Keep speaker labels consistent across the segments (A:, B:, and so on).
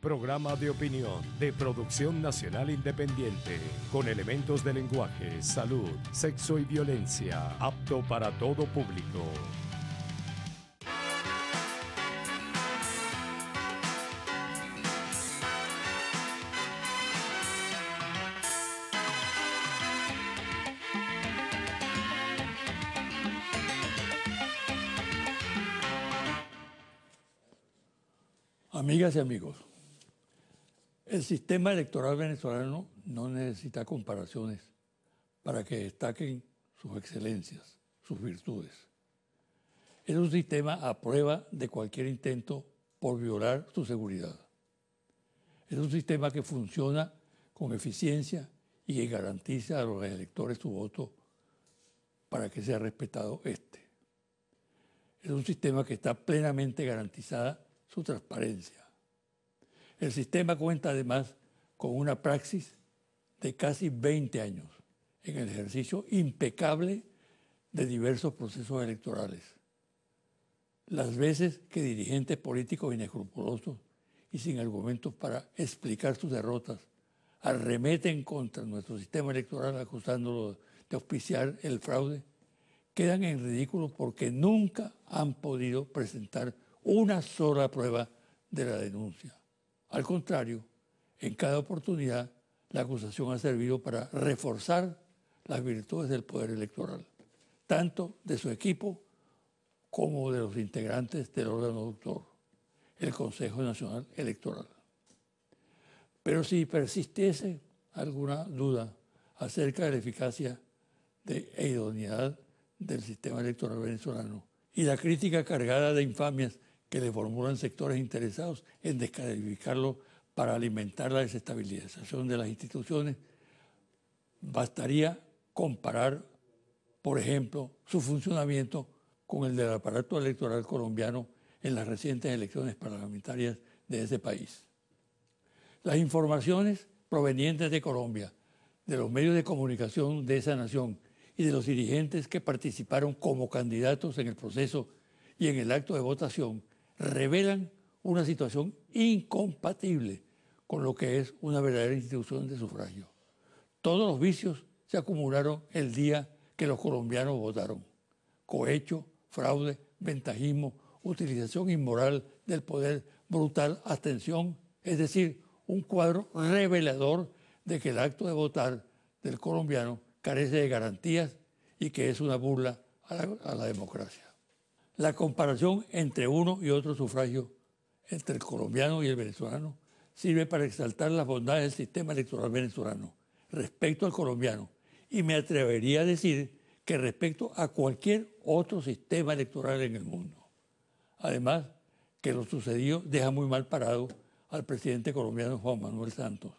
A: Programa de opinión de producción nacional independiente, con elementos de lenguaje, salud, sexo y violencia, apto para todo público.
B: Amigas y amigos, el sistema electoral venezolano no necesita comparaciones para que destaquen sus excelencias, sus virtudes. Es un sistema a prueba de cualquier intento por violar su seguridad. Es un sistema que funciona con eficiencia y que garantiza a los electores su voto para que sea respetado este. Es un sistema que está plenamente garantizada su transparencia. El sistema cuenta además con una praxis de casi 20 años en el ejercicio impecable de diversos procesos electorales. Las veces que dirigentes políticos inescrupulosos y sin argumentos para explicar sus derrotas arremeten contra nuestro sistema electoral acusándolo de auspiciar el fraude, quedan en ridículo porque nunca han podido presentar una sola prueba de la denuncia. Al contrario, en cada oportunidad la acusación ha servido para reforzar las virtudes del poder electoral, tanto de su equipo como de los integrantes del órgano doctor, el Consejo Nacional Electoral. Pero si persistiese alguna duda acerca de la eficacia e idoneidad del sistema electoral venezolano y la crítica cargada de infamias que le formulan sectores interesados en descalificarlo para alimentar la desestabilización de las instituciones, bastaría comparar, por ejemplo, su funcionamiento con el del aparato electoral colombiano en las recientes elecciones parlamentarias de ese país. Las informaciones provenientes de Colombia, de los medios de comunicación de esa nación y de los dirigentes que participaron como candidatos en el proceso y en el acto de votación, revelan una situación incompatible con lo que es una verdadera institución de sufragio. Todos los vicios se acumularon el día que los colombianos votaron. Cohecho, fraude, ventajismo, utilización inmoral del poder, brutal abstención, es decir, un cuadro revelador de que el acto de votar del colombiano carece de garantías y que es una burla a la democracia. La comparación entre uno y otro sufragio, entre el colombiano y el venezolano, sirve para exaltar las bondades del sistema electoral venezolano respecto al colombiano y me atrevería a decir que respecto a cualquier otro sistema electoral en el mundo. Además, que lo sucedido deja muy mal parado al presidente colombiano Juan Manuel Santos,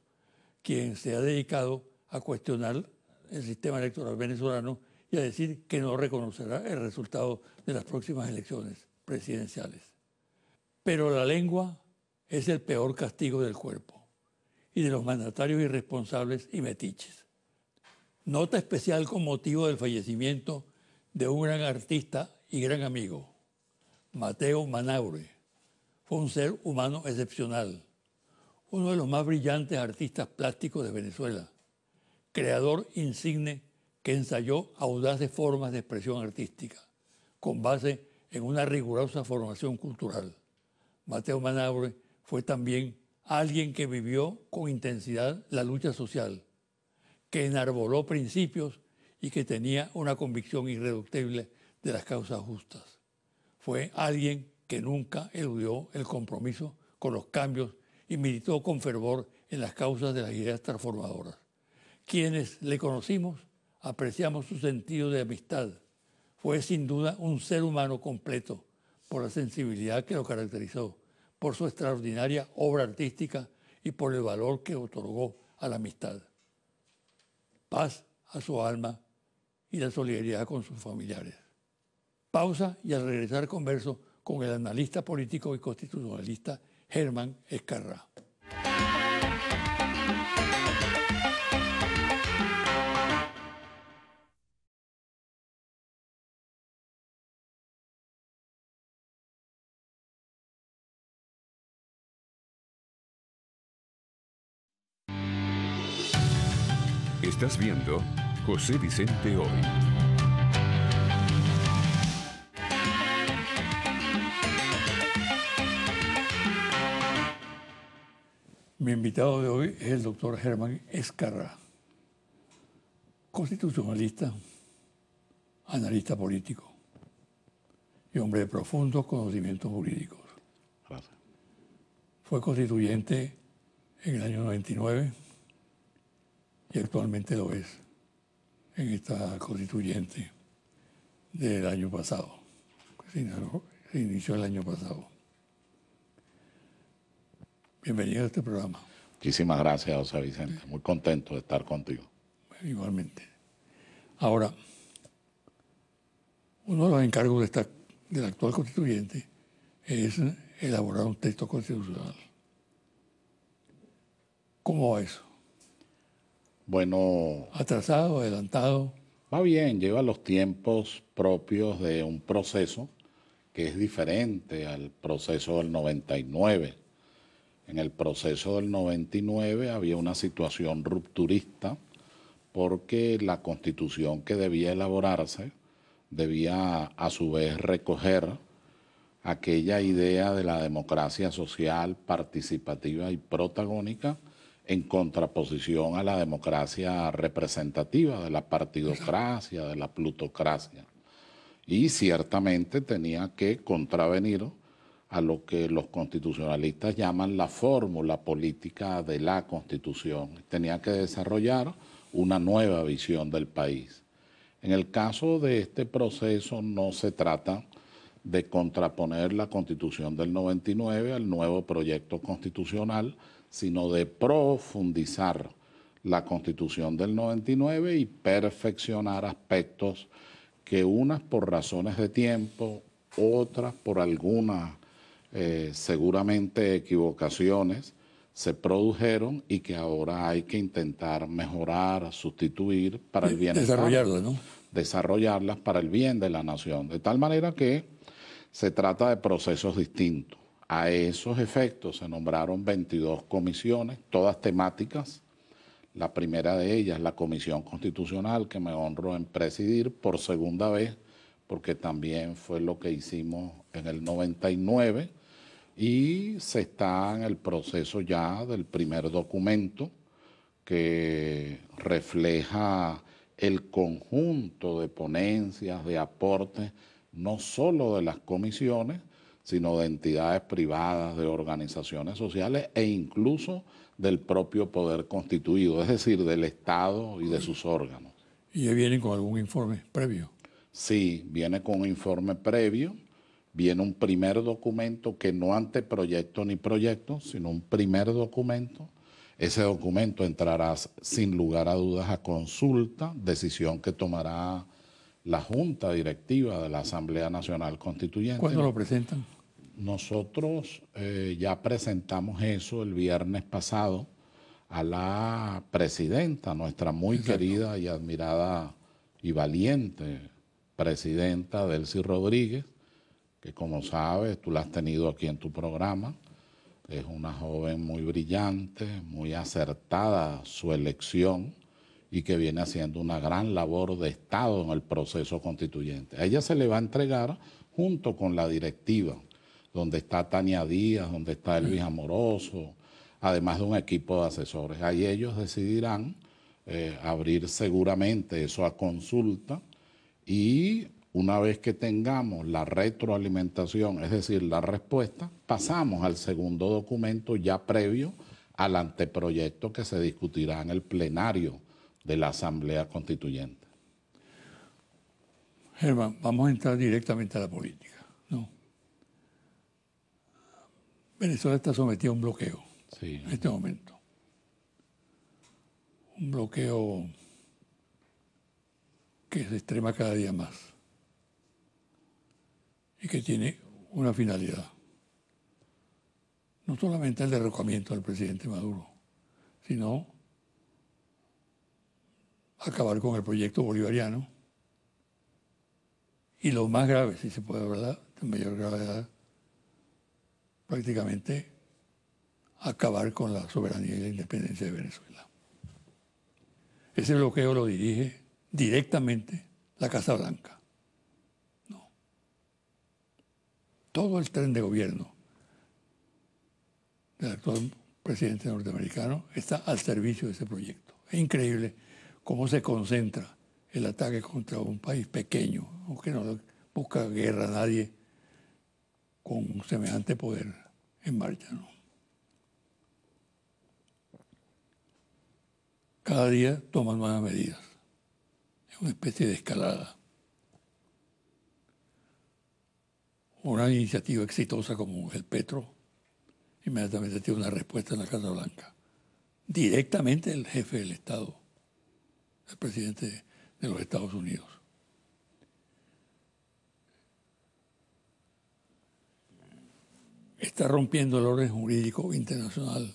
B: quien se ha dedicado a cuestionar el sistema electoral venezolano y a decir que no reconocerá el resultado de las próximas elecciones presidenciales. Pero la lengua es el peor castigo del cuerpo y de los mandatarios irresponsables y metiches. Nota especial con motivo del fallecimiento de un gran artista y gran amigo, Mateo Manaure. Fue un ser humano excepcional, uno de los más brillantes artistas plásticos de Venezuela, creador insigne que ensayó audaces formas de expresión artística, con base en una rigurosa formación cultural. Mateo Manaure fue también alguien que vivió con intensidad la lucha social, que enarboló principios y que tenía una convicción irreductible de las causas justas. Fue alguien que nunca eludió el compromiso con los cambios y militó con fervor en las causas de las ideas transformadoras. Quienes le conocimos apreciamos su sentido de amistad. Fue sin duda un ser humano completo por la sensibilidad que lo caracterizó, por su extraordinaria obra artística y por el valor que otorgó a la amistad. Paz a su alma y la solidaridad con sus familiares. Pausa y al regresar converso con el analista político y constitucionalista Germán Escarrá.
C: Estás viendo José Vicente Hoy.
B: Mi invitado de hoy es el doctor Germán Ezcarra, constitucionalista, analista político y hombre de profundos conocimientos jurídicos.
D: Gracias.
B: Fue constituyente en el año 99 y actualmente lo es en esta constituyente del año pasado, que se inició el año pasado. Bienvenido a este programa.
D: Muchísimas gracias, José Vicente. Muy contento de estar contigo.
B: Igualmente. Ahora, uno de los encargos del actual constituyente es elaborar un texto constitucional. ¿Cómo va eso?
D: Bueno,
B: ¿Atrasado, adelantado?
D: va bien, lleva los tiempos propios de un proceso que es diferente al proceso del 99. En el proceso del 99 había una situación rupturista porque la constitución que debía elaborarse debía a su vez recoger aquella idea de la democracia social, participativa y protagónica en contraposición a la democracia representativa, de la partidocracia, de la plutocracia. Y ciertamente tenía que contravenir a lo que los constitucionalistas llaman la fórmula política de la Constitución. Tenía que desarrollar una nueva visión del país. En el caso de este proceso no se trata de contraponer la Constitución del 99 al nuevo proyecto constitucional, sino de profundizar la Constitución del 99 y perfeccionar aspectos que unas por razones de tiempo, otras por algunas seguramente equivocaciones se produjeron y que ahora hay que intentar mejorar, sustituir para el bienestar.
B: Desarrollarlas, ¿no?
D: Desarrollarlas para el bien de la nación. De tal manera que se trata de procesos distintos. A esos efectos se nombraron 22 comisiones, todas temáticas. La primera de ellas, la Comisión Constitucional, que me honro en presidir por segunda vez, porque también fue lo que hicimos en el 99, y se está en el proceso ya del primer documento que refleja el conjunto de ponencias, de aportes, no solo de las comisiones, sino de entidades privadas, de organizaciones sociales e incluso del propio poder constituido, es decir, del Estado y de sus órganos.
B: ¿Y ya vienen con algún informe previo?
D: Sí, viene con un informe previo, viene un primer documento que no anteproyecto ni proyecto, sino un primer documento. Ese documento entrará sin lugar a dudas a consulta, decisión que tomará la Junta Directiva de la Asamblea Nacional Constituyente.
B: ¿Cuándo lo presentan?
D: Nosotros ya presentamos eso el viernes pasado a la presidenta, nuestra muy querida y admirada y valiente presidenta Delcy Rodríguez, que como sabes, tú la has tenido aquí en tu programa. Es una joven muy brillante, muy acertada su elección y que viene haciendo una gran labor de Estado en el proceso constituyente. A ella se le va a entregar junto con la directiva, donde está Tania Díaz, donde está Elvis Amoroso, además de un equipo de asesores. Ahí ellos decidirán abrir seguramente eso a consulta y una vez que tengamos la retroalimentación, es decir, la respuesta, pasamos al segundo documento ya previo al anteproyecto que se discutirá en el plenario de la Asamblea Constituyente.
B: Germán, vamos a entrar directamente a la política, ¿no? Venezuela está sometida a un bloqueo en este momento. Un bloqueo que se extrema cada día más y que tiene una finalidad. No solamente el derrocamiento del presidente Maduro, sino acabar con el proyecto bolivariano y lo más grave, si se puede hablar de mayor gravedad, prácticamente acabar con la soberanía y la independencia de Venezuela. Ese bloqueo lo dirige directamente la Casa Blanca. No. Todo el tren de gobierno del actual presidente norteamericano está al servicio de ese proyecto. Es increíble cómo se concentra el ataque contra un país pequeño, aunque no busca guerra a nadie con semejante poder en marcha, ¿no? Cada día toman nuevas medidas. Es una especie de escalada. Una iniciativa exitosa como el Petro inmediatamente tiene una respuesta en la Casa Blanca. Directamente el jefe del Estado, el presidente de los Estados Unidos. Está rompiendo el orden jurídico internacional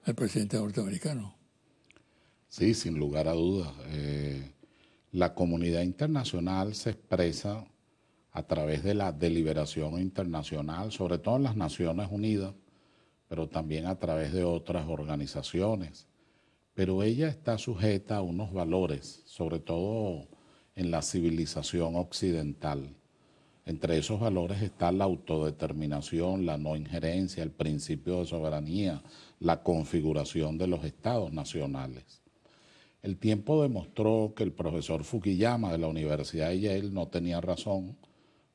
B: el presidente norteamericano.
D: Sí, sin lugar a dudas. La comunidad internacional se expresa a través de la deliberación internacional, sobre todo en las Naciones Unidas, pero también a través de otras organizaciones. Pero ella está sujeta a unos valores, sobre todo en la civilización occidental. Entre esos valores está la autodeterminación, la no injerencia, el principio de soberanía, la configuración de los estados nacionales. El tiempo demostró que el profesor Fukuyama de la Universidad de Yale no tenía razón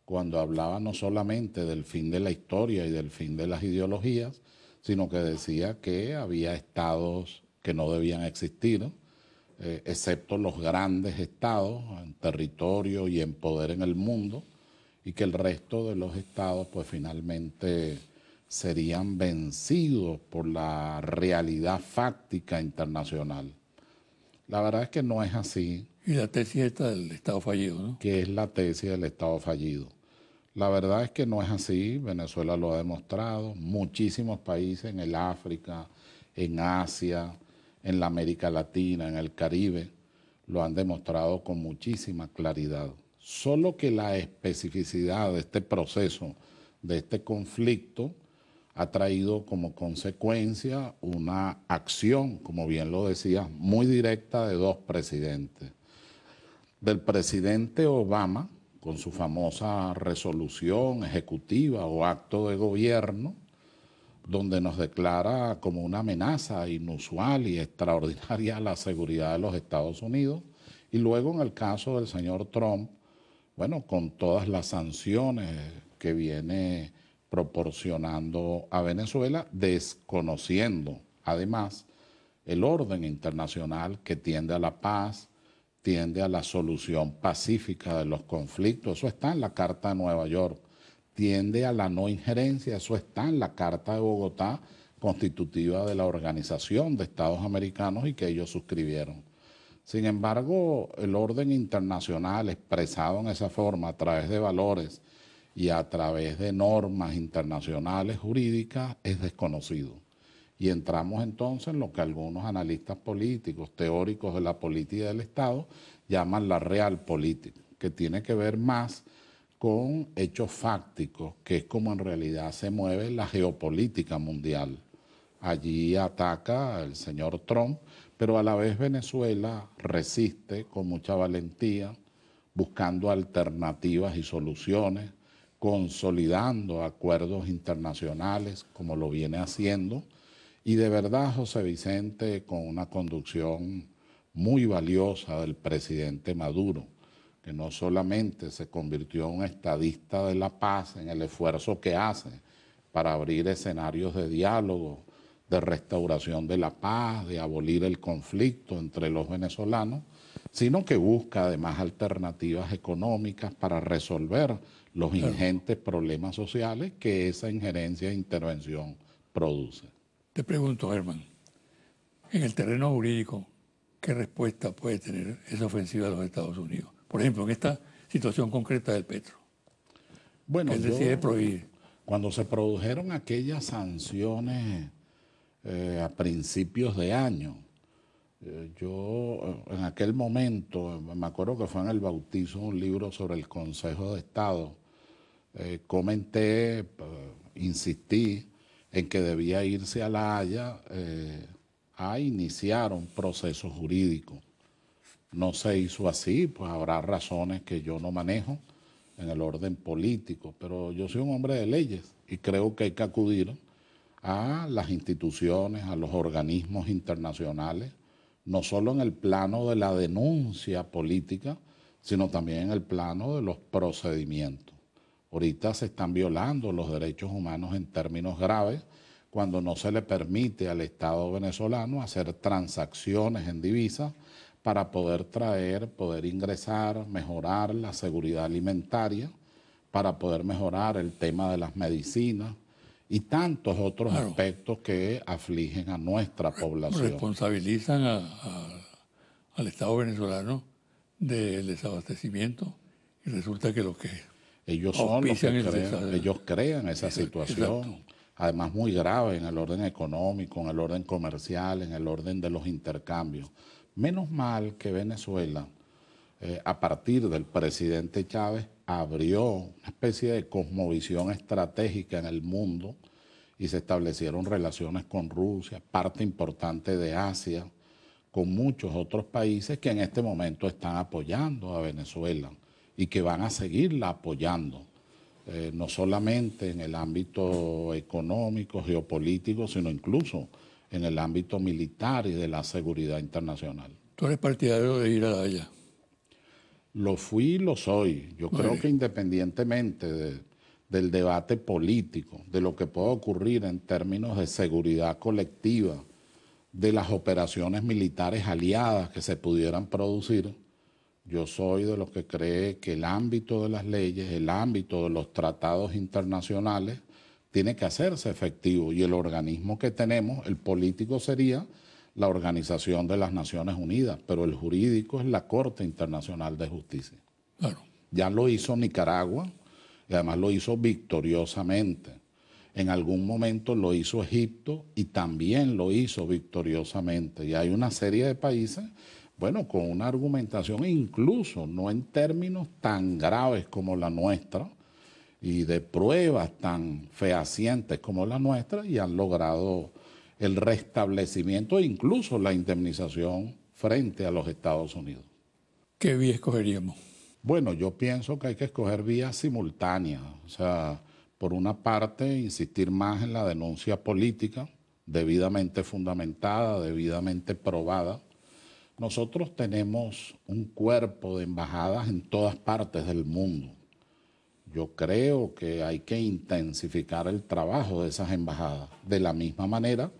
D: cuando hablaba no solamente del fin de la historia y del fin de las ideologías, sino que decía que había estados que no debían existir, excepto los grandes estados en territorio y en poder en el mundo, y que el resto de los estados pues finalmente serían vencidos por la realidad fáctica internacional. La verdad es que no es así.
B: Y la tesis esta del Estado fallido, ¿no?
D: Que es la tesis del Estado fallido. La verdad es que no es así, Venezuela lo ha demostrado, muchísimos países en el África, en Asia, en la América Latina, en el Caribe, lo han demostrado con muchísima claridad. Solo que la especificidad de este proceso, de este conflicto, ha traído como consecuencia una acción, como bien lo decía, muy directa de dos presidentes. Del presidente Obama, con su famosa resolución ejecutiva o acto de gobierno, donde nos declara como una amenaza inusual y extraordinaria a la seguridad de los Estados Unidos, y luego en el caso del señor Trump, bueno, con todas las sanciones que viene proporcionando a Venezuela, desconociendo además el orden internacional que tiende a la paz, tiende a la solución pacífica de los conflictos, eso está en la Carta de Nueva York, tiende a la no injerencia, eso está en la Carta de Bogotá, constitutiva de la Organización de Estados Americanos y que ellos suscribieron. Sin embargo, el orden internacional expresado en esa forma a través de valores y a través de normas internacionales jurídicas es desconocido. Y entramos entonces en lo que algunos analistas políticos, teóricos de la política del Estado, llaman la realpolitik, que tiene que ver más con hechos fácticos, que es como en realidad se mueve la geopolítica mundial. Allí ataca el señor Trump, pero a la vez Venezuela resiste con mucha valentía, buscando alternativas y soluciones, consolidando acuerdos internacionales como lo viene haciendo, y de verdad, José Vicente, con una conducción muy valiosa del presidente Maduro, que no solamente se convirtió en un estadista de la paz en el esfuerzo que hace para abrir escenarios de diálogo, de restauración de la paz, de abolir el conflicto entre los venezolanos, sino que busca además alternativas económicas para resolver los ingentes problemas sociales que esa injerencia e intervención produce.
B: Te pregunto, Germán, en el terreno jurídico, ¿qué respuesta puede tener esa ofensiva de los Estados Unidos? Por ejemplo, en esta situación concreta del Petro,
D: bueno,
B: que él decide prohibir.
D: Cuando se produjeron aquellas sanciones a principios de año, yo en aquel momento, me acuerdo que fue en el bautizo de un libro sobre el Consejo de Estado, comenté, insistí en que debía irse a La Haya a iniciar un proceso jurídico. No se hizo así, pues habrá razones que yo no manejo en el orden político, pero yo soy un hombre de leyes y creo que hay que acudir a las instituciones, a los organismos internacionales, no solo en el plano de la denuncia política, sino también en el plano de los procedimientos. Ahorita se están violando los derechos humanos en términos graves cuando no se le permite al Estado venezolano hacer transacciones en divisas para poder traer, poder ingresar, mejorar la seguridad alimentaria, para poder mejorar el tema de las medicinas y tantos otros aspectos que afligen a nuestra población.
B: Responsabilizan al Estado venezolano del desabastecimiento y resulta que lo que
D: ellos son los que ellos crean esa situación. Exacto. Además muy grave en el orden económico, en el orden comercial, en el orden de los intercambios. Menos mal que Venezuela, a partir del presidente Chávez, abrió una especie de cosmovisión estratégica en el mundo y se establecieron relaciones con Rusia, parte importante de Asia, con muchos otros países que en este momento están apoyando a Venezuela y que van a seguirla apoyando. No solamente en el ámbito económico, geopolítico, sino incluso en el ámbito militar y de la seguridad internacional.
B: ¿Tú eres partidario de ir a La Haya?
D: Lo fui y lo soy. Yo creo que independientemente del debate político, de lo que pueda ocurrir en términos de seguridad colectiva, de las operaciones militares aliadas que se pudieran producir, yo soy de los que cree que el ámbito de las leyes, el ámbito de los tratados internacionales, tiene que hacerse efectivo. Y el organismo que tenemos, el político, sería la Organización de las Naciones Unidas, pero el jurídico es la Corte Internacional de Justicia.
B: Claro.
D: Ya lo hizo Nicaragua y además lo hizo victoriosamente. En algún momento lo hizo Egipto y también lo hizo victoriosamente. Y hay una serie de países, bueno, con una argumentación incluso no en términos tan graves como la nuestra y de pruebas tan fehacientes como la nuestra, y han logrado el restablecimiento e incluso la indemnización frente a los Estados Unidos.
B: ¿Qué vía escogeríamos?
D: Bueno, yo pienso que hay que escoger vías simultáneas. O sea, por una parte, insistir más en la denuncia política, debidamente fundamentada, debidamente probada. Nosotros tenemos un cuerpo de embajadas en todas partes del mundo. Yo creo que hay que intensificar el trabajo de esas embajadas. De la misma manera,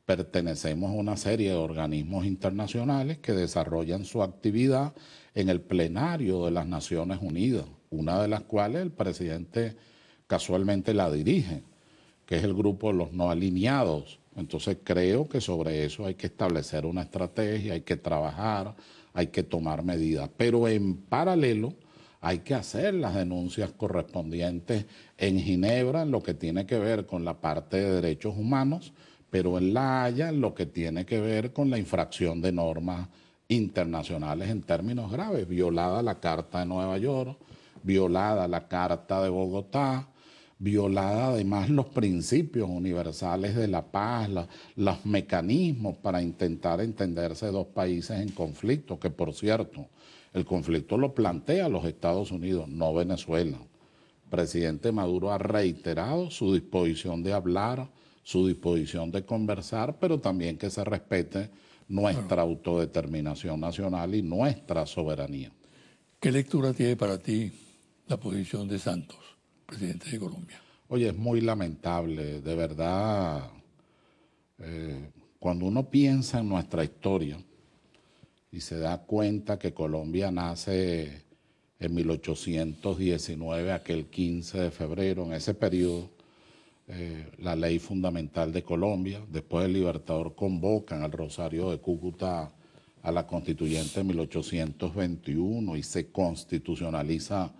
D: pertenecemos a una serie de organismos internacionales que desarrollan su actividad en el plenario de las Naciones Unidas, una de las cuales el presidente casualmente la dirige, que es el grupo de los no alineados. Entonces creo que sobre eso hay que establecer una estrategia, hay que trabajar, hay que tomar medidas. Pero en paralelo hay que hacer las denuncias correspondientes en Ginebra en lo que tiene que ver con la parte de derechos humanos, pero en La Haya en lo que tiene que ver con la infracción de normas internacionales en términos graves, violada la Carta de Nueva York, violada la Carta de Bogotá, violada además los principios universales de la paz, los mecanismos para intentar entenderse dos países en conflicto, que por cierto, el conflicto lo plantea los Estados Unidos, no Venezuela. El presidente Maduro ha reiterado su disposición de hablar, su disposición de conversar, pero también que se respete nuestra autodeterminación nacional y nuestra soberanía.
B: ¿Qué lectura tiene para ti la posición de Santos, presidente de Colombia?
D: Oye, es muy lamentable, de verdad. Cuando uno piensa en nuestra historia y se da cuenta que Colombia nace en 1819, aquel 15 de febrero, en ese periodo, la ley fundamental de Colombia, después el Libertador convoca en el Rosario de Cúcuta a la constituyente de 1821 y se constitucionaliza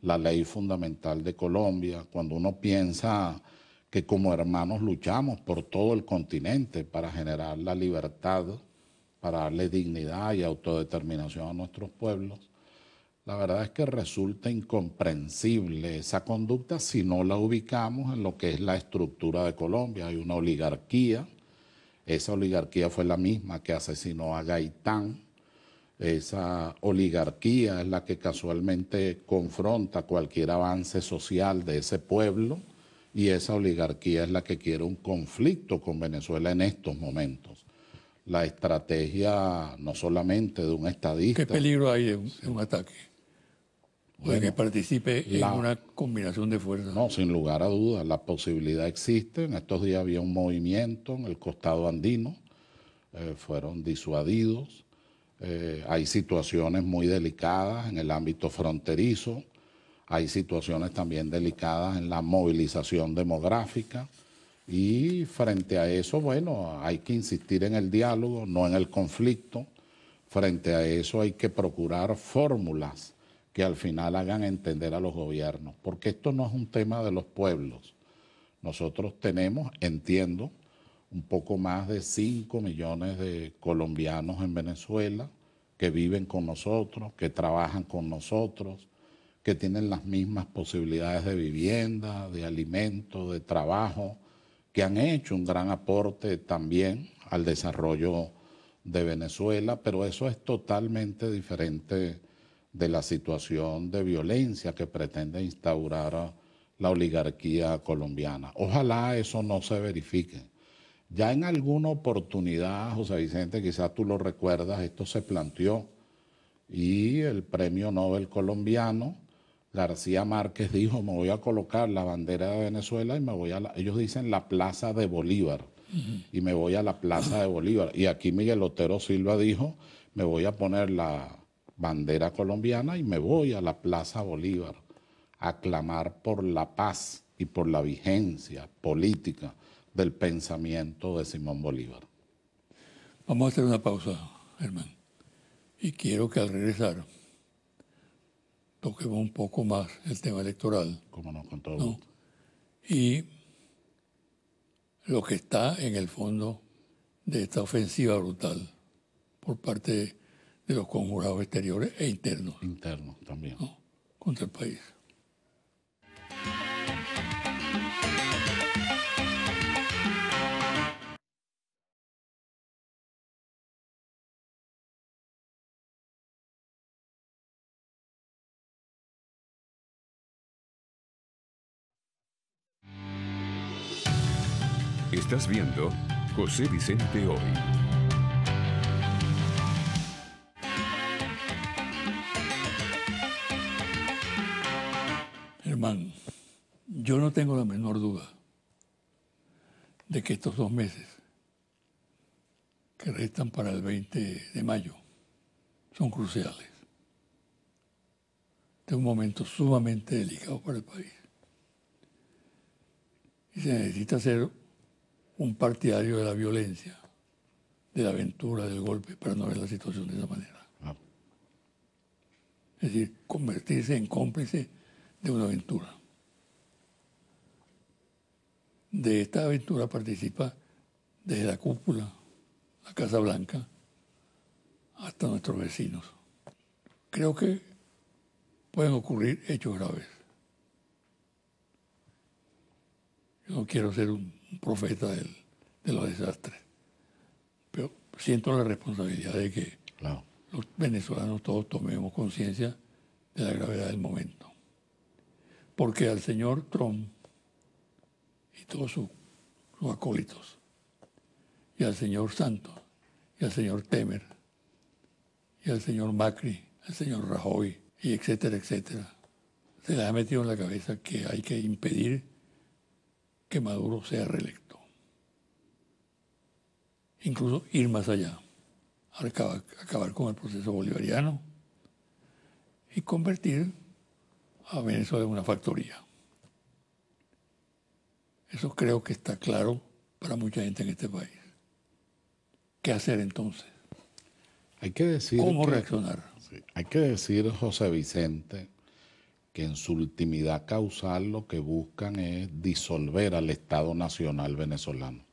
D: la ley fundamental de Colombia. Cuando uno piensa que como hermanos luchamos por todo el continente para generar la libertad, para darle dignidad y autodeterminación a nuestros pueblos, la verdad es que resulta incomprensible esa conducta si no la ubicamos en lo que es la estructura de Colombia. Hay una oligarquía Esa oligarquía fue la misma que asesinó a Gaitán. Esa oligarquía es la que casualmente confronta cualquier avance social de ese pueblo, y esa oligarquía es la que quiere un conflicto con Venezuela en estos momentos. La estrategia no solamente de un estadista.
B: ¿Qué peligro hay de un ataque? O de que participe en una combinación de fuerzas.
D: No, sin lugar a dudas, la posibilidad existe. En estos días había un movimiento en el costado andino, fueron disuadidos. Hay situaciones muy delicadas en el ámbito fronterizo, hay situaciones también delicadas en la movilización demográfica, y frente a eso, bueno, hay que insistir en el diálogo, no en el conflicto. Frente a eso hay que procurar fórmulas que al final hagan entender a los gobiernos, porque esto no es un tema de los pueblos. Nosotros tenemos, entiendo, un poco más de 5 millones de colombianos en Venezuela que viven con nosotros, que trabajan con nosotros, que tienen las mismas posibilidades de vivienda, de alimento, de trabajo, que han hecho un gran aporte también al desarrollo de Venezuela, pero eso es totalmente diferente de la situación de violencia que pretende instaurar la oligarquía colombiana. Ojalá eso no se verifique. Ya en alguna oportunidad, José Vicente, quizás tú lo recuerdas, esto se planteó, y el premio Nobel colombiano García Márquez dijo: me voy a colocar la bandera de Venezuela y me voy a ellos dicen la Plaza de Bolívar, y me voy a la Plaza de Bolívar. Y aquí Miguel Otero Silva dijo: me voy a poner la bandera colombiana y me voy a la Plaza Bolívar a clamar por la paz y por la vigencia política del pensamiento de Simón Bolívar.
B: Vamos a hacer una pausa, Germán. Y quiero que al regresar toquemos un poco más el tema electoral.
D: Cómo no, con todo gusto.
B: Y lo que está en el fondo de esta ofensiva brutal por parte de los conjurados exteriores e internos.
D: Internos también.
B: ¿No? Contra el país.
C: Estás viendo José Vicente Hoy.
B: Germán, yo no tengo la menor duda de que estos 2 meses que restan para el 20 de mayo son cruciales. Este es un momento sumamente delicado para el país. Y se necesita ser un partidario de la violencia, de la aventura, del golpe, para no ver la situación de esa manera.
D: Claro.
B: Es decir, convertirse en cómplice de una aventura. De esta aventura participa desde la cúpula, la Casa Blanca, hasta nuestros vecinos. Creo que pueden ocurrir hechos graves. Yo no quiero ser un profeta de los desastres, pero siento la responsabilidad de que
D: Claro.
B: los venezolanos todos tomemos conciencia de la gravedad del momento. Porque al señor Trump y todos sus acólitos, y al señor Santos, y al señor Temer, y al señor Macri, al señor Rajoy, y etcétera, etcétera, se les ha metido en la cabeza que hay que impedir que Maduro sea reelecto. Incluso ir más allá, acabar con el proceso bolivariano y convertir a Venezuela en una factoría. Eso creo que está claro para mucha gente en este país. ¿Qué hacer entonces?
D: Hay que decir
B: ¿Cómo reaccionar?
D: Sí, hay que decir, José Vicente, que en su ultimidad causal lo que buscan es disolver al Estado Nacional venezolano,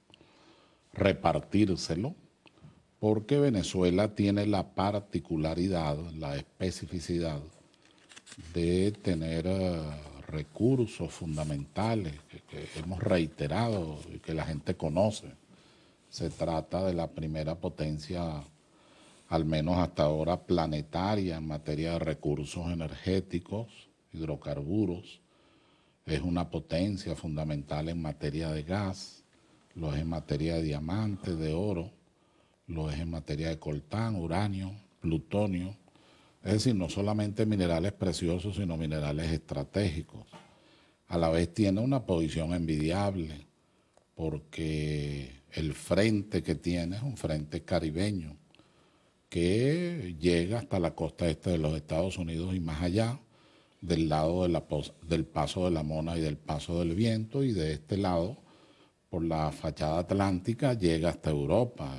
D: repartírselo, porque Venezuela tiene la particularidad, la especificidad de tener recursos fundamentales que hemos reiterado y que la gente conoce. Se trata de la primera potencia, al menos hasta ahora, planetaria en materia de recursos energéticos, hidrocarburos. Es una potencia fundamental en materia de gas, lo es en materia de diamante, de oro, lo es en materia de coltán, uranio, plutonio. Es decir, no solamente minerales preciosos, sino minerales estratégicos. A la vez tiene una posición envidiable, porque el frente que tiene es un frente caribeño, que llega hasta la costa este de los Estados Unidos y más allá, del lado del Paso de la Mona y del Paso del Viento, y de este lado, por la fachada atlántica, llega hasta Europa.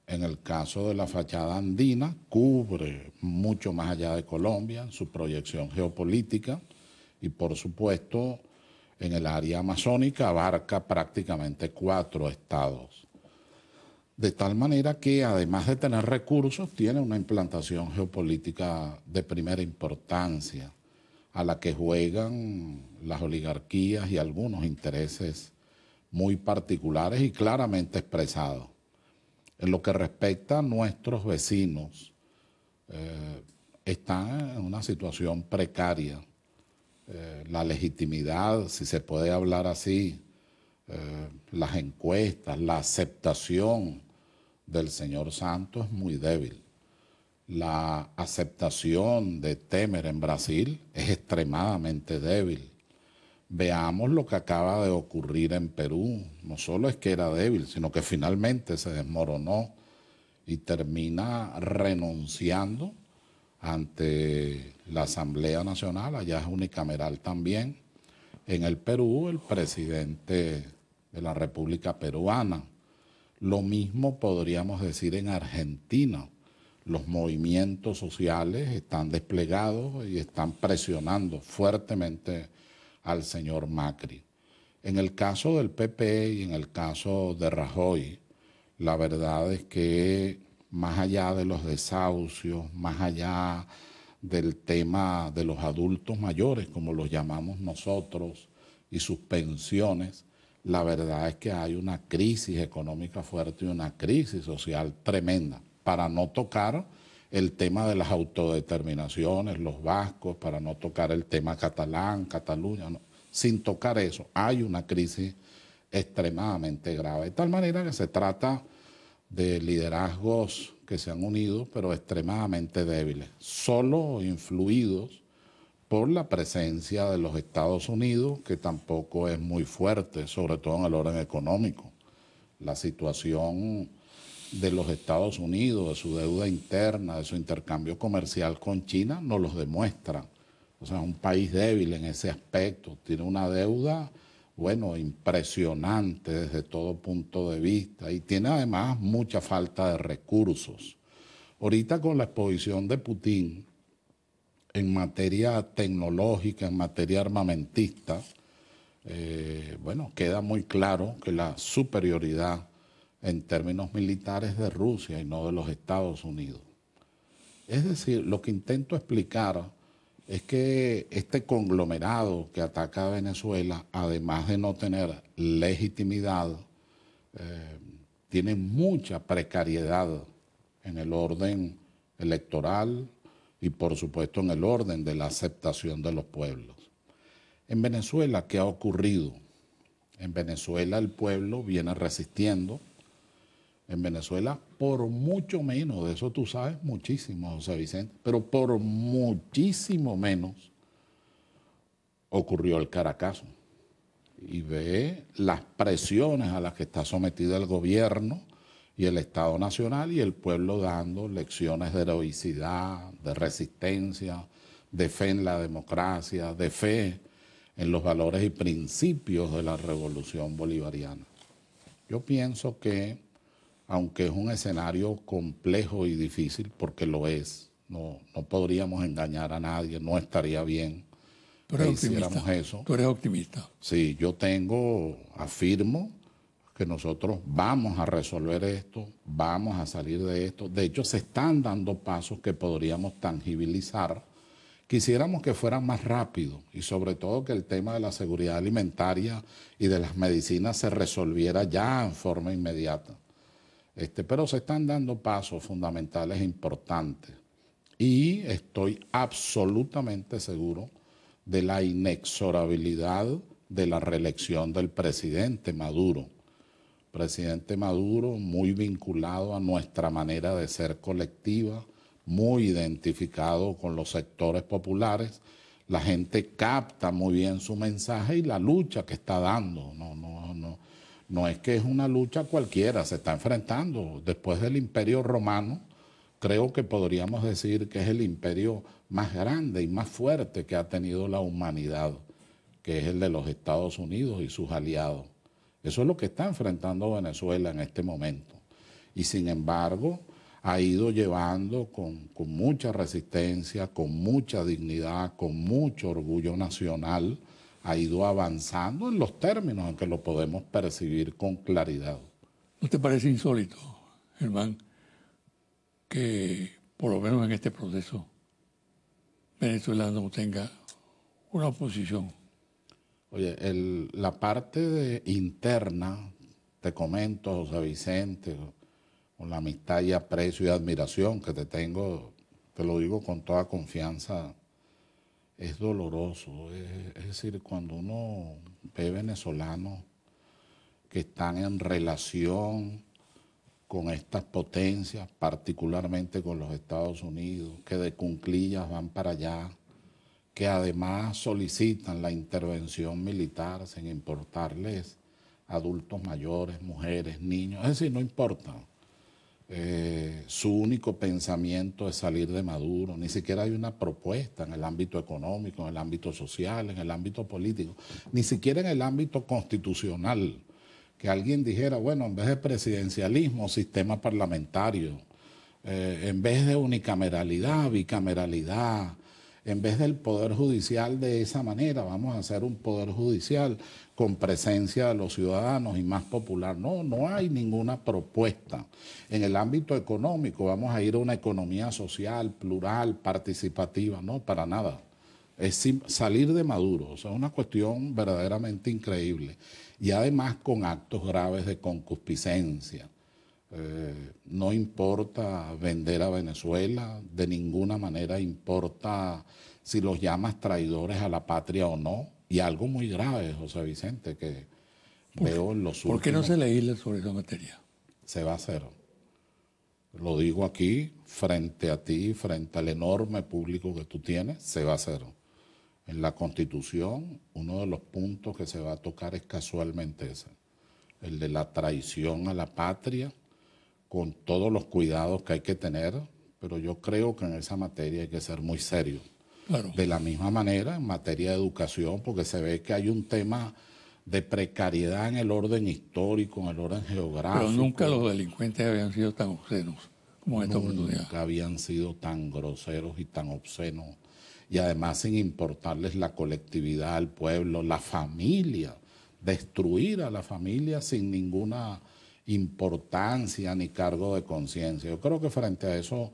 D: En el caso de la fachada andina, cubre mucho más allá de Colombia, en su proyección geopolítica, y por supuesto, en el área amazónica abarca prácticamente 4 estados. De tal manera que, además de tener recursos, tiene una implantación geopolítica de primera importancia, a la que juegan las oligarquías y algunos intereses muy particulares y claramente expresados. En lo que respecta a nuestros vecinos, están en una situación precaria. La legitimidad, si se puede hablar así, las encuestas, la aceptación del señor Santos es muy débil. La aceptación de Temer en Brasil es extremadamente débil. Veamos lo que acaba de ocurrir en Perú. No solo es que era débil, sino que finalmente se desmoronó y termina renunciando ante la Asamblea Nacional. Allá es unicameral también. En el Perú, el presidente de la República Peruana. Lo mismo podríamos decir en Argentina. Los movimientos sociales están desplegados y están presionando fuertemente al señor Macri. En el caso del PP y en el caso de Rajoy, la verdad es que más allá de los desahucios, más allá del tema de los adultos mayores, como los llamamos nosotros, y sus pensiones, la verdad es que hay una crisis económica fuerte y una crisis social tremenda, para no tocar el tema de las autodeterminaciones, los vascos, para no tocar el tema catalán, Cataluña, no. Sin tocar eso, hay una crisis extremadamente grave, de tal manera que se trata de liderazgos que se han unido, pero extremadamente débiles, solo influidos por la presencia de los Estados Unidos, que tampoco es muy fuerte, sobre todo en el orden económico. La situación de los Estados Unidos, de su deuda interna, de su intercambio comercial con China, nos los demuestra. O sea, es un país débil en ese aspecto, tiene una deuda, bueno, impresionante desde todo punto de vista, y tiene además mucha falta de recursos. Ahorita con la exposición de Putin en materia tecnológica, en materia armamentista, bueno, queda muy claro que la superioridad en términos militares de Rusia y no de los Estados Unidos. Es decir, lo que intento explicar es que este conglomerado que ataca a Venezuela, además de no tener legitimidad, tiene mucha precariedad en el orden electoral y por supuesto en el orden de la aceptación de los pueblos. En Venezuela, ¿qué ha ocurrido? En Venezuela el pueblo viene resistiendo. En Venezuela, por mucho menos, de eso tú sabes muchísimo, José Vicente, pero por muchísimo menos ocurrió el Caracazo. Y ve las presiones a las que está sometido el gobierno y el Estado Nacional, y el pueblo dando lecciones de heroicidad, de resistencia, de fe en la democracia, de fe en los valores y principios de la revolución bolivariana. Yo pienso que, aunque es un escenario complejo y difícil, porque lo es, no podríamos engañar a nadie, no estaría bien que hiciéramos eso.
B: Tú eres optimista.
D: Sí, yo afirmo que nosotros vamos a resolver esto, vamos a salir de esto. De hecho, se están dando pasos que podríamos tangibilizar, Quisiéramos que fuera más rápido y sobre todo que el tema de la seguridad alimentaria y de las medicinas se resolviera ya en forma inmediata. Pero se están dando pasos fundamentales e importantes y estoy absolutamente seguro de la inexorabilidad de la reelección del presidente Maduro. Presidente Maduro muy vinculado a nuestra manera de ser colectiva, muy identificado con los sectores populares, la gente capta muy bien su mensaje y la lucha que está dando. No es que es una lucha cualquiera, se está enfrentando. Después del Imperio Romano, creo que podríamos decir que es el imperio más grande y más fuerte que ha tenido la humanidad, que es el de los Estados Unidos y sus aliados. Eso es lo que está enfrentando Venezuela en este momento. Y sin embargo, ha ido llevando con mucha resistencia, con mucha dignidad, con mucho orgullo nacional, ha ido avanzando en los términos en que lo podemos percibir con claridad.
B: ¿No te parece insólito, Germán, que por lo menos en este proceso Venezuela no tenga una oposición?
D: Oye, la parte interna, te comento, José Vicente, con la amistad y aprecio y admiración que te tengo, te lo digo con toda confianza, es doloroso. Es decir, cuando uno ve venezolanos que están en relación con estas potencias, particularmente con los Estados Unidos, que de cunclillas van para allá, que además solicitan la intervención militar sin importarles adultos mayores, mujeres, niños, es decir, no importa. Su único pensamiento es salir de Maduro, ni siquiera hay una propuesta en el ámbito económico, en el ámbito social, en el ámbito político, ni siquiera en el ámbito constitucional, que alguien dijera, bueno, en vez de presidencialismo, sistema parlamentario, en vez de unicameralidad, bicameralidad, en vez del poder judicial de esa manera, vamos a hacer un poder judicial con presencia de los ciudadanos y más popular. No hay ninguna propuesta. En el ámbito económico vamos a ir a una economía social, plural, participativa. No, para nada. Es salir de Maduro. O sea, es una cuestión verdaderamente increíble. Y además con actos graves de concupiscencia. No importa vender a Venezuela, de ninguna manera importa si los llamas traidores a la patria o no. Y algo muy grave, José Vicente, que veo en los últimos...
B: ¿Por qué no se legisla sobre esa materia?
D: Se va a hacer. Lo digo aquí, frente a ti, frente al enorme público que tú tienes, se va a hacer. En la Constitución, uno de los puntos que se va a tocar es casualmente ese, el de la traición a la patria, con todos los cuidados que hay que tener, pero yo creo que en esa materia hay que ser muy serio.
B: Claro.
D: De la misma manera, en materia de educación, porque se ve que hay un tema de precariedad en el orden histórico, en el orden geográfico.
B: Pero nunca los delincuentes habían sido tan obscenos como en esta oportunidad.
D: Nunca habían sido tan groseros y tan obscenos. Y además sin importarles la colectividad, el pueblo, la familia. Destruir a la familia sin ninguna importancia ni cargo de conciencia. Yo creo que frente a eso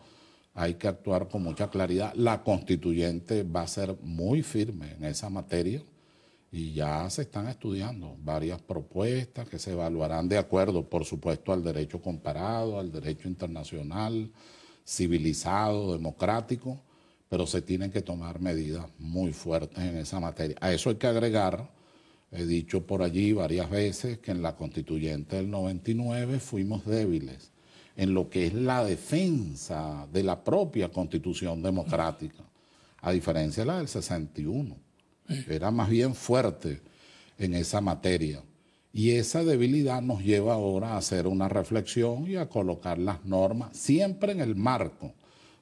D: hay que actuar con mucha claridad. La constituyente va a ser muy firme en esa materia y ya se están estudiando varias propuestas que se evaluarán de acuerdo, por supuesto, al derecho comparado, al derecho internacional, civilizado, democrático, pero se tienen que tomar medidas muy fuertes en esa materia. A eso hay que agregar, he dicho por allí varias veces, que en la constituyente del 99 fuimos débiles en lo que es la defensa de la propia Constitución democrática, a diferencia de la del 61. Era más bien fuerte en esa materia. Y esa debilidad nos lleva ahora a hacer una reflexión y a colocar las normas siempre en el marco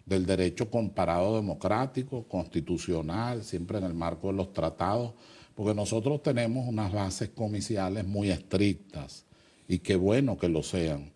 D: del derecho comparado democrático, constitucional, siempre en el marco de los tratados, porque nosotros tenemos unas bases comiciales muy estrictas y qué bueno que lo sean.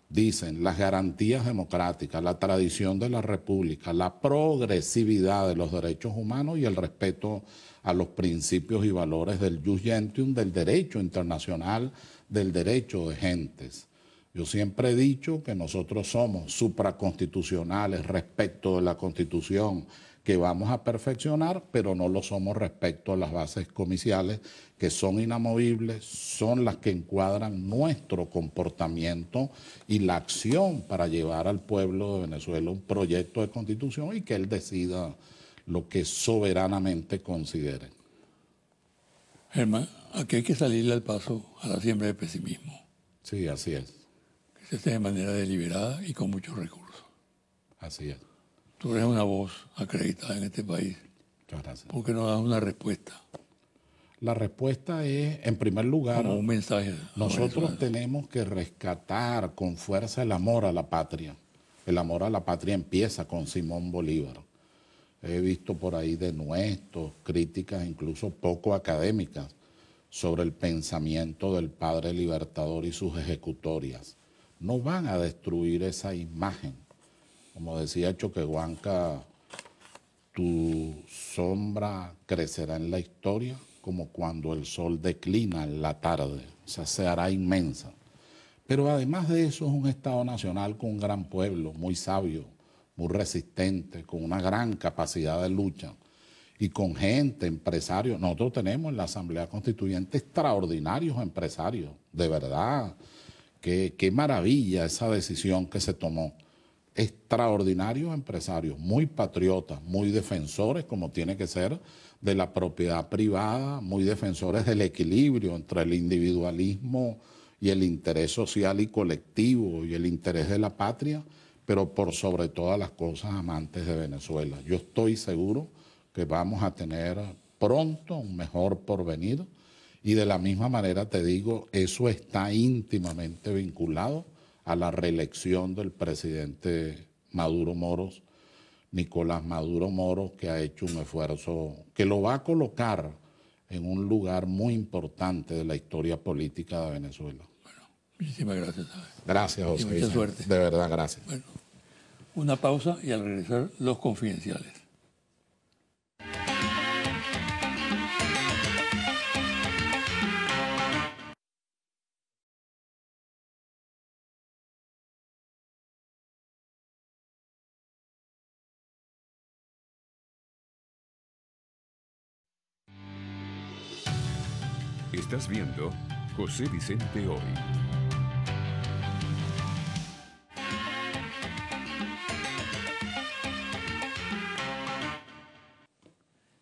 D: Dicen las garantías democráticas, la tradición de la república, la progresividad de los derechos humanos y el respeto a los principios y valores del jus gentium, del derecho internacional, del derecho de gentes. Yo siempre he dicho que nosotros somos supraconstitucionales respecto de la Constitución, que vamos a perfeccionar, pero no lo somos respecto a las bases comiciales, que son inamovibles, son las que encuadran nuestro comportamiento y la acción para llevar al pueblo de Venezuela un proyecto de constitución y que él decida lo que soberanamente considere.
B: Germán, aquí hay que salirle al paso a la siembra de pesimismo,
D: Sí, así es,
B: que se hace de manera deliberada y con muchos recursos.
D: así es.
B: Tú eres una voz acreditada en este país.
D: Muchas gracias.
B: ¿Por qué no das una respuesta?
D: La respuesta es, en primer lugar,
B: Como un mensaje.
D: nosotros tenemos que rescatar con fuerza el amor a la patria. El amor a la patria empieza con Simón Bolívar. He visto por ahí denuestos, críticas incluso poco académicas sobre el pensamiento del padre libertador y sus ejecutorias. No van a destruir esa imagen. Como decía Choquehuanca, tu sombra crecerá en la historia como cuando el sol declina en la tarde, o sea, se hará inmensa. Pero además de eso es un Estado nacional con un gran pueblo, muy sabio, muy resistente, con una gran capacidad de lucha y con gente, empresarios. Nosotros tenemos en la Asamblea Constituyente extraordinarios empresarios, de verdad. Qué maravilla esa decisión que se tomó. Extraordinarios empresarios, muy patriotas, muy defensores, como tiene que ser, de la propiedad privada, muy defensores del equilibrio entre el individualismo y el interés social y colectivo y el interés de la patria, pero por sobre todas las cosas amantes de Venezuela. Yo estoy seguro que vamos a tener pronto un mejor porvenir y de la misma manera te digo, eso está íntimamente vinculado a la reelección del presidente Maduro Moros, Nicolás Maduro Moros, que ha hecho un esfuerzo que lo va a colocar en un lugar muy importante de la historia política de Venezuela.
B: Bueno, muchísimas gracias.
D: Gracias, José.
B: Y mucha
D: Vicente.
B: suerte.
D: De verdad, gracias.
B: Bueno, una pausa y al regresar, los confidenciales.
C: Estás viendo José Vicente Hoy.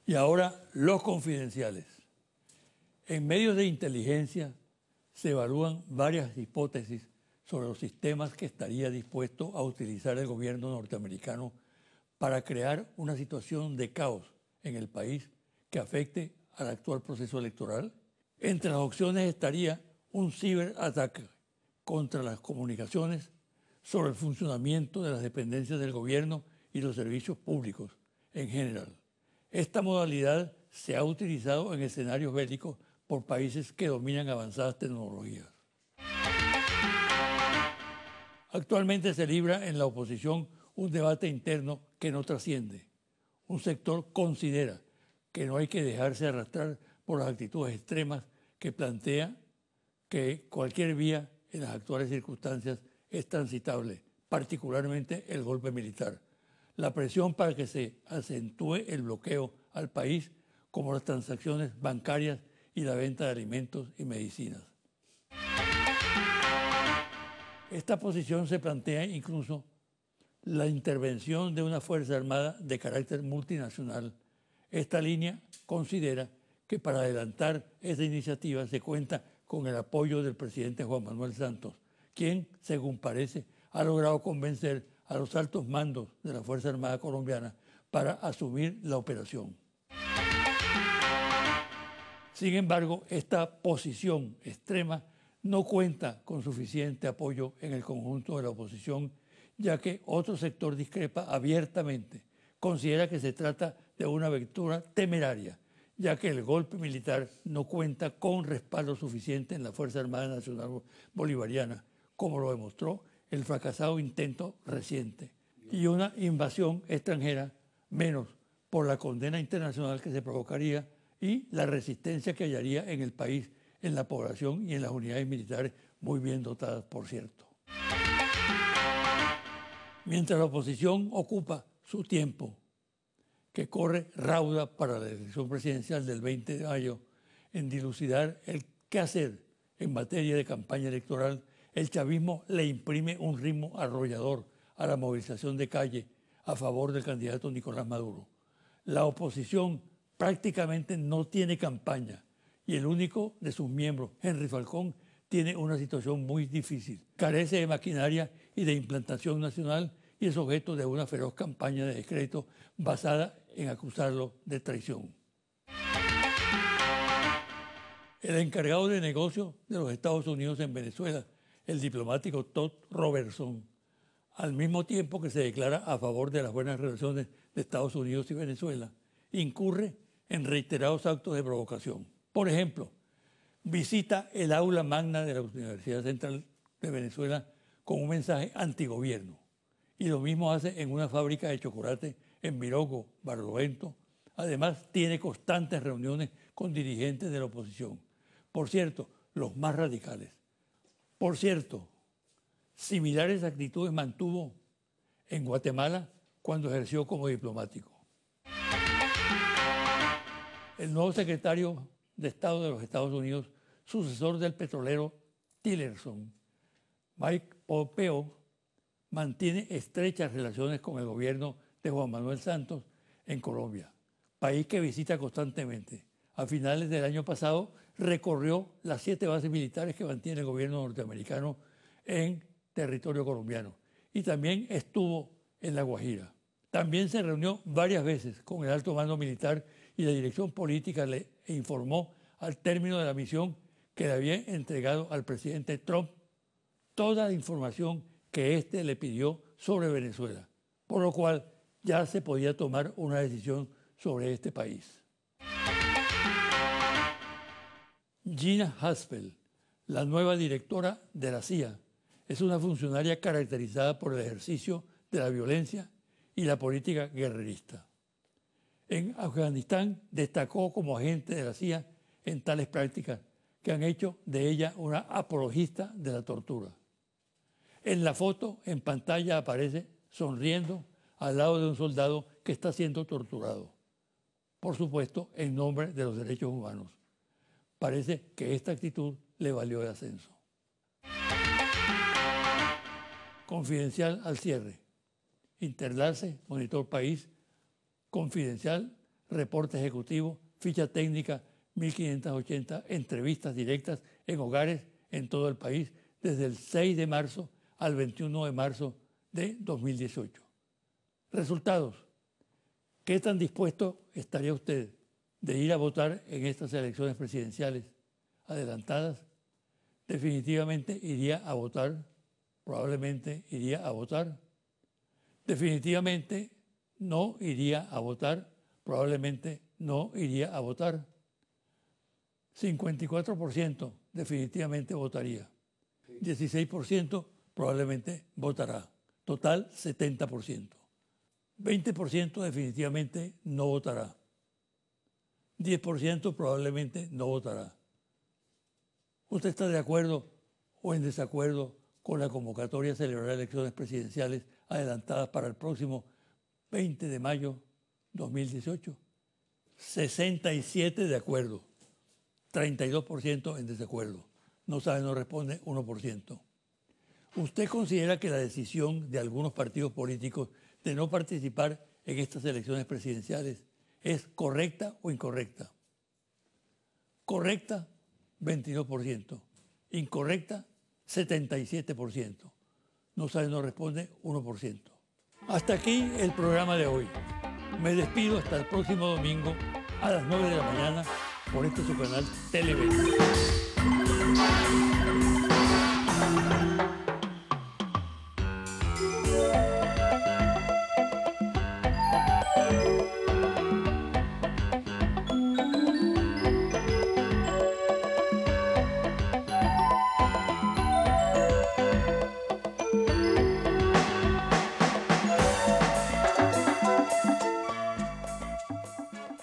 B: Y ahora, los confidenciales. En medios de inteligencia se evalúan varias hipótesis sobre los sistemas que estaría dispuesto a utilizar el gobierno norteamericano para crear una situación de caos en el país que afecte al actual proceso electoral. Entre las opciones estaría un ciberataque contra las comunicaciones, sobre el funcionamiento de las dependencias del gobierno y los servicios públicos en general. Esta modalidad se ha utilizado en escenarios bélicos por países que dominan avanzadas tecnologías. Actualmente se libra en la oposición un debate interno que no trasciende. Un sector considera que no hay que dejarse arrastrar por las actitudes extremas que plantea que cualquier vía en las actuales circunstancias es transitable, particularmente el golpe militar. La presión para que se acentúe el bloqueo al país, como las transacciones bancarias y la venta de alimentos y medicinas. Esta posición se plantea incluso la intervención de una Fuerza Armada de carácter multinacional. Esta línea considera que para adelantar esta iniciativa se cuenta con el apoyo del presidente Juan Manuel Santos, quien, según parece, ha logrado convencer a los altos mandos de la Fuerza Armada colombiana para asumir la operación. Sin embargo, esta posición extrema no cuenta con suficiente apoyo en el conjunto de la oposición, ya que otro sector discrepa abiertamente, considera que se trata de una aventura temeraria, ya que el golpe militar no cuenta con respaldo suficiente en la Fuerza Armada Nacional Bolivariana, como lo demostró el fracasado intento reciente, y una invasión extranjera menos por la condena internacional que se provocaría y la resistencia que hallaría en el país, en la población y en las unidades militares muy bien dotadas, por cierto. Mientras la oposición ocupa su tiempo, que corre rauda para la elección presidencial del 20 de mayo en dilucidar el qué hacer en materia de campaña electoral, el chavismo le imprime un ritmo arrollador a la movilización de calle a favor del candidato Nicolás Maduro. La oposición prácticamente no tiene campaña y el único de sus miembros, Henry Falcón, tiene una situación muy difícil. Carece de maquinaria y de implantación nacional y es objeto de una feroz campaña de descrédito basada en acusarlo de traición. El encargado de negocios de los Estados Unidos en Venezuela, el diplomático Todd Robertson, al mismo tiempo que se declara a favor de las buenas relaciones de Estados Unidos y Venezuela, incurre en reiterados actos de provocación. Por ejemplo, visita el aula magna de la Universidad Central de Venezuela con un mensaje antigobierno. Y lo mismo hace en una fábrica de chocolate en Mirogo, Barlovento. Además, tiene constantes reuniones con dirigentes de la oposición. Por cierto, los más radicales. Por cierto, similares actitudes mantuvo en Guatemala cuando ejerció como diplomático. El nuevo secretario de Estado de los Estados Unidos, sucesor del petrolero Tillerson, Mike Pompeo, mantiene estrechas relaciones con el gobierno de Juan Manuel Santos en Colombia, país que visita constantemente. A finales del año pasado recorrió las 7 bases militares que mantiene el gobierno norteamericano en territorio colombiano y también estuvo en La Guajira. También se reunió varias veces con el alto mando militar y la dirección política le informó al término de la misión que le había entregado al presidente Trump toda la información que éste le pidió sobre Venezuela, por lo cual ya se podía tomar una decisión sobre este país. Gina Haspel, la nueva directora de la CIA, es una funcionaria caracterizada por el ejercicio de la violencia y la política guerrerista. En Afganistán destacó como agente de la CIA en tales prácticas que han hecho de ella una apologista de la tortura. En la foto, en pantalla, aparece sonriendo al lado de un soldado que está siendo torturado. Por supuesto, en nombre de los derechos humanos. Parece que esta actitud le valió el ascenso. Confidencial al cierre. Interlace, Monitor País, Confidencial, Reporte Ejecutivo, Ficha Técnica 1580, entrevistas directas en hogares en todo el país desde el 6 de marzo al 21 de marzo de 2018. Resultados. ¿Qué tan dispuesto estaría usted de ir a votar en estas elecciones presidenciales adelantadas? Definitivamente iría a votar, probablemente iría a votar. Definitivamente no iría a votar, probablemente no iría a votar. 54% definitivamente votaría. 16% probablemente votará. Total 70%. 20% definitivamente no votará. 10% probablemente no votará. ¿Usted está de acuerdo o en desacuerdo con la convocatoria a celebrar elecciones presidenciales adelantadas para el próximo 20 de mayo 2018? 67 de acuerdo, 32% en desacuerdo. No sabe, no responde 1%. ¿Usted considera que la decisión de algunos partidos políticos de no participar en estas elecciones presidenciales es correcta o incorrecta? Correcta, 22%. Incorrecta, 77%. No sabe, no responde 1%. Hasta aquí el programa de hoy. Me despido hasta el próximo domingo a las 9 de la mañana por este su canal Televen.